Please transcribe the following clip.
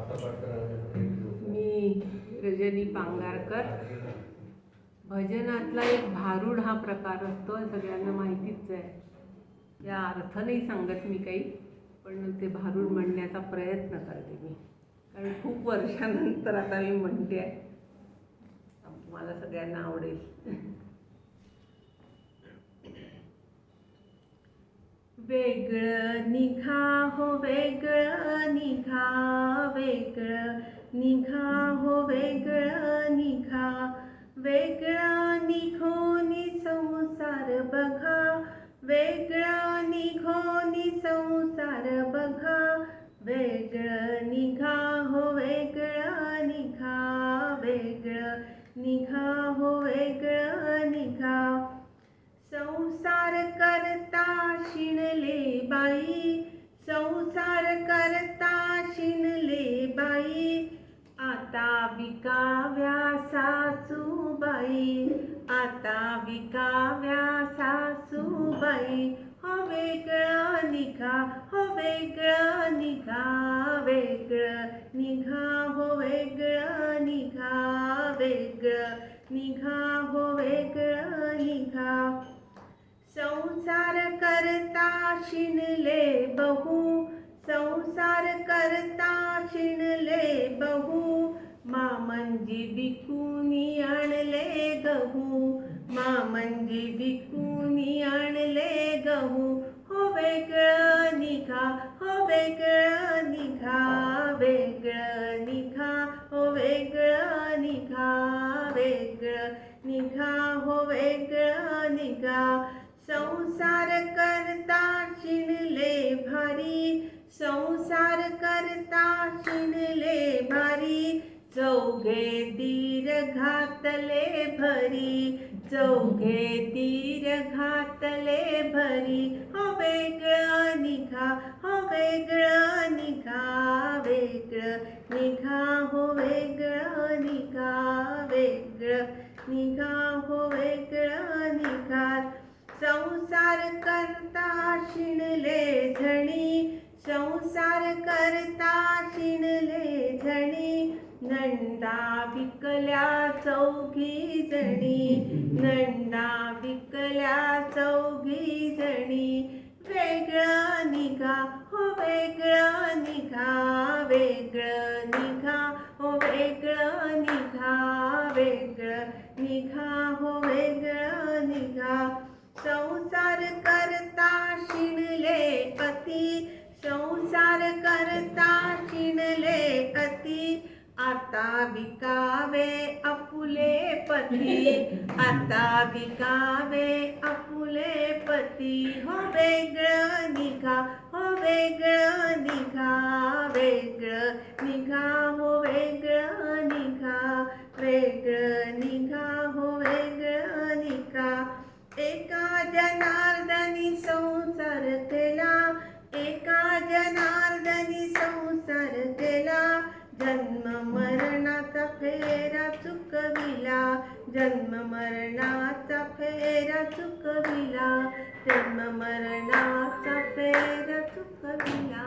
मी रजनी पांगारकर. भजनातला एक भारूड हा प्रकार असतो, सगळ्यांना माहितीच आहे. या अर्थ नाही सांगत मी काही, पण ते भारूड म्हणण्याचा प्रयत्न करते मी, कारण खूप वर्षानंतर आता मी म्हणते आहे. मला सगळ्यांना आवडेल. वेगळं निघा हो वेगळं निघा, वेगळं निघा हो वेगळं निघा, वेगळं निघोनी संसार बघा, वेगळं निघोनी संसार बघा, वेगळं निघा हो वेगळं निघा, वेगळं निघा हो वेगळं निघा. संसार करता शिणले बाई, संसार करता शिणले बाई, आता विकाव्या सासूबाई, आता विकाव्या सासूबाई. हो वेगळं निघा हो वेगळं निघा, वेगळं निघा हो वेगळं निघा, वेगळं निघा हो वेगळं निघा. संसार करता शिणले बहू, संसार करता शिणले बहू, मामंजी विकूनी आणले गहू, मामंजी विकूनी आणले गहू. हो वेगळं निघा हो वेगळं निघा, वेगळं निघा हो वेगळं निघा, वेगळं निघा हो वेगळं निघा. संसार करता शिणले भारी, संसार करता शिणले भारी, चौघे तीर घातले भरी, चौघे तीर घातले भरी. हो वेगळं निघा हो वेगळं निघा, वेगळं निघा हो वेगळं निघा, वेगळं निघा हो वेगळं निघा. संसार करता शिणले झणी, संसार करता शिणले झणी, नंदा विकल्या चौघी जणी, नंदा विकल्या चौघी जणी. वेगळं निघा हो वेगळं निघा, वेगळं निघा हो वेगळं निघा, वेगळं निघा हो वेगळं निघा. संसार करता शिणले अति, संसार करता शिणले अति, आता विकावे आपुले पती, आता विकावे आपुले पती. हो वेगळं निघा हो वेगळं निघा, वेगळं निघा हो वेगळं निघा, वेगळं निघा हो वेगळं निघा. एका जनार्दनी संसार केला, एका जनार्दनी संसार केला, जन्म मरणाचा फेरा चुकविला, जन्म मरणाचा फेरा चुकविला, जन्म मरणाचा फेरा चुकविला.